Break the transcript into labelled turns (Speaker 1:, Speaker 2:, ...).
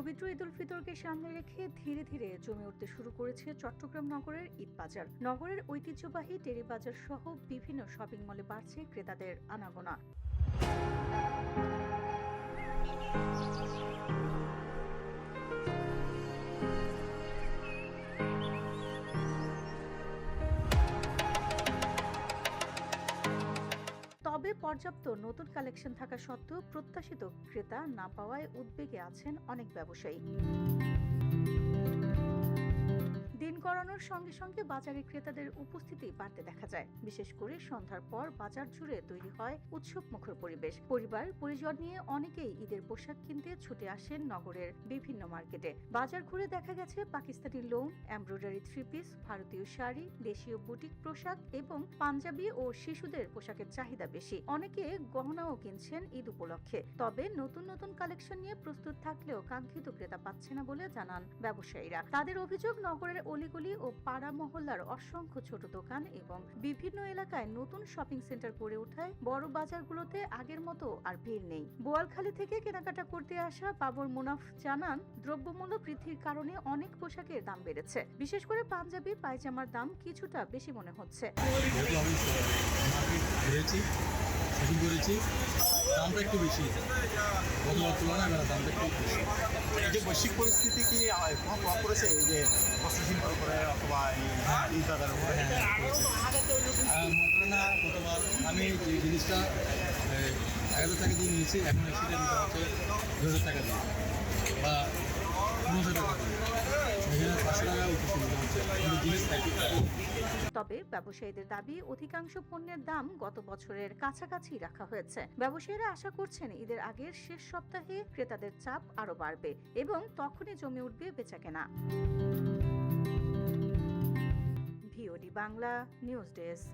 Speaker 1: পবিত্র ঈদ উল ফিতরকে সামনে রেখে ধীরে ধীরে জমে উঠতে শুরু করেছে চট্টগ্রাম নগরের ঈদ বাজার। নগরের ঐতিহ্যবাহী টেরি বাজার সহ বিভিন্ন শপিং মলে বাড়ছে ক্রেতাদের আনাগোনা। তবে পর্যাপ্ত নতুন কালেকশন থাকা সত্ত্বেও প্রত্যাশিত ক্রেতা না পাওয়ায় উদ্বেগে আছেন অনেক ব্যবসায়ী। দিন গড়ানোর সঙ্গে সঙ্গে বাজারে ক্রেতাদের উপস্থিতি বাড়তে দেখা যায়। বিশেষ করে সন্ধ্যার পর বাজার জুড়ে তৈরি হয় উৎসবমুখর পরিবেশ। পরিবার পরিজন নিয়ে অনেকেই ঈদের পোশাক কিনতে ছুটে আসেন নগরের বিভিন্ন মার্কেটে। বাজার ঘুরে দেখা গেছে Pakistani loan, embroidery three piece, ভারতীয় শাড়ি, দেশীয় বুটিক পোশাক এবং পাঞ্জাবি ও শিশুদের পোশাকের চাহিদা বেশি। অনেকে গহনাও কিনছেন ঈদ উপলক্ষে। তবে নতুন নতুন কালেকশন নিয়ে প্রস্তুত থাকলেও কাঙ্ক্ষিত ক্রেতা পাচ্ছে না বলে জানান ব্যবসায়ীরা। তাদের অভিযোগ, নগরের অলিগলি ও পাড়া মহল্লার অসংখ্য ছোট দোকান এবং বিভিন্ন এলাকায় নতুন শপিং সেন্টার গড়ে ওঠায় বড় বাজারগুলোতে আগের মতো আর ভিড় নেই। বোয়ালখালী থেকে কেনাকাটা করতে আসা বাবর মুনাফ জানান, দ্রব্যমূল্য বৃদ্ধির কারণে অনেক পোশাকের দাম বেড়েছে। বিশেষ করে পাঞ্জাবি পায়জামার দাম কিছুটা বেশি মনে হচ্ছে।
Speaker 2: দামটা একটু বেশি, গতবার তুলনায় দামটা একটু বেশি।
Speaker 3: এই যে বৈশ্বিক পরিস্থিতি কি প্রভাব করেছে এই যে বস্ত্রশিল্পের উপরে অথবা এই বাজারের উপরে?
Speaker 2: মনে না, গতবার আমি যে জিনিসটা 1000 টাকা দিয়ে নিয়েছি, এখন সেটা নিতে হচ্ছে 2000 টাকা দিয়ে বা 1500 টাকা দিয়ে। এখানে 500 টাকা উঠেছে নিতে হচ্ছে, কিন্তু জিনিস একই।
Speaker 1: তবে ব্যবসায়ীদের দাবি, অধিকাংশ পণ্যের দাম গত বছরের কাছাকাছি রাখা হয়েছে। ব্যবসায়ীরা আশা করছেন ঈদের আগের শেষ সপ্তাহে ক্রেতাদের চাপ আরো বাড়বে এবং তখনই জমে উঠবে বেচাকেনা। VOD Bangla news desk.